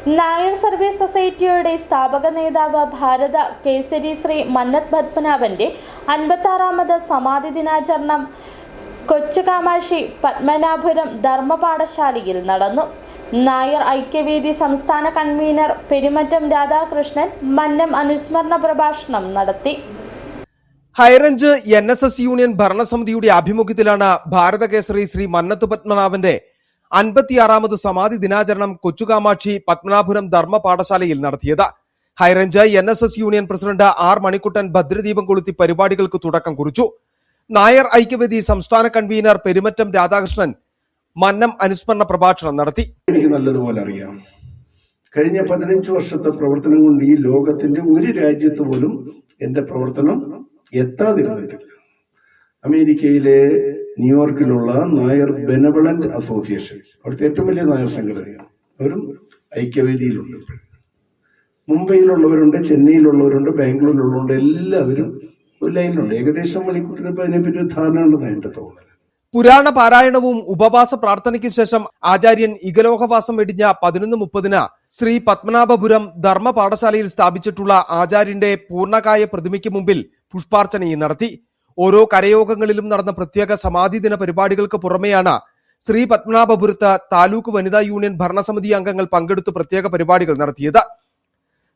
Nair service സൊസൈറ്റിയുടെ സ്ഥാപക നേതാവ് ഭാരത കേസരി ശ്രീ മന്നത്ത് പത്മനാഭന്റെ 56ാമത് സമാധി ദിനാചരണം കൊച്ചുകാമാക്ഷി പത്മനാഭപുരം ധർമ്മപാഠശാലയിൽ നടന്നു. നായർ ഐക്യവേദി സംസ്ഥാന കൺവീനർ പെരുമറ്റം രാധാകൃഷ്ണൻ മന്നം അനുസ്മരണ പ്രഭാഷണം നടത്തി. ഹൈറേഞ്ച് NSS യൂണിയൻ ഭരണസമിതിയുടെ ആഭിമുഖ്യത്തിലാണ് ഭാരത കേസരി ശ്രീ മന്നത്ത് പത്മനാഭന്റെ 56ാമത് സമാധി ദിനാചരണം കൊച്ചുകാമാക്ഷി പത്മനാഭപുരം ധർമ്മ പാഠശാലയിൽ നടത്തിയത്. High range NSS union president R Manikuttan ഭദ്രദീപം കൊളുത്തി പരിപാടികൾക്ക് തുടക്കം കുറിച്ചു. നായർ ഐക്യവേദി സംസ്ഥാന കൺവീനർ പെരുമറ്റം രാധാകൃഷ്ണൻ മന്നം അനുസ്മരണ പ്രഭാഷണം നടത്തി. എനിക്ക് നല്ലതുപോലെ അറിയാം, കഴിഞ്ഞ 15 വർഷത്തെ പ്രവർത്തനം കൊണ്ട് ഈ ലോകത്തിന്റെ ഒരു രാജ്യത്ത് പോലും എന്റെ പ്രവർത്തനം എത്താതിരുന്നിട്ടില്ല. അമേരിക്കയിലെ ന്യൂയോർക്കിലുള്ള നായർ ബെനവലന്റ് അസോസിയേഷൻ, അവിടുത്തെ ഏറ്റവും വലിയ നായർ സംഘടനയാണ്, അവരും ഐക്യവേദിയിലുണ്ട്. മുംബൈയിലുള്ളവരുണ്ട്, ചെന്നൈയിലുള്ളവരുണ്ട്, ബാംഗ്ലൂരിലുള്ളവരുണ്ട്, എല്ലാവരും ഒരു ലൈനിലുണ്ട്. ഏകദേശം മണിക്കൂറിനിപ്പോൾ അതിനെപ്പറ്റി ഒരു ധാരണ ഉണ്ടെന്ന് എന്റെ തോന്നൽ. പുരാണ പാരായണവും ഉപവാസ പ്രാർത്ഥനയ്ക്ക് ശേഷം ആചാര്യൻ ഇകലോകവാസം വെടിഞ്ഞ 11:30 ശ്രീ പത്മനാഭപുരം ധർമ്മ പാഠശാലയിൽ സ്ഥാപിച്ചിട്ടുള്ള ആചാര്യന്റെ പൂർണ്ണകായ പ്രതിമയ്ക്ക് മുമ്പിൽ പുഷ്പാർച്ചനയും നടത്തി. ഓരോ കരയോഗങ്ങളിലും നടന്ന പ്രത്യേക സമാധി ദിന പരിപാടികൾക്ക് പുറമെയാണ് ശ്രീ പത്മനാഭപുരത്ത് താലൂക്ക് വനിതാ യൂണിയൻ ഭരണസമിതി അംഗങ്ങൾ പങ്കെടുത്ത് പ്രത്യേക പരിപാടികൾ നടത്തിയത്.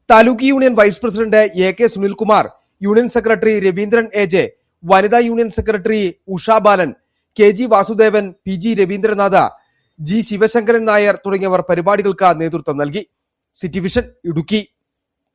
Taluk union vice president AK Sunilkumar, union secretary Raveendran AJ, വനിതാ union secretary Usha Balan, KG Vasudevan, PG Raveendranath, G Sivasankaran Nair തുടങ്ങിയവർ പരിപാടികൾക്ക് നേതൃത്വം നൽകി. City vision, Idukki.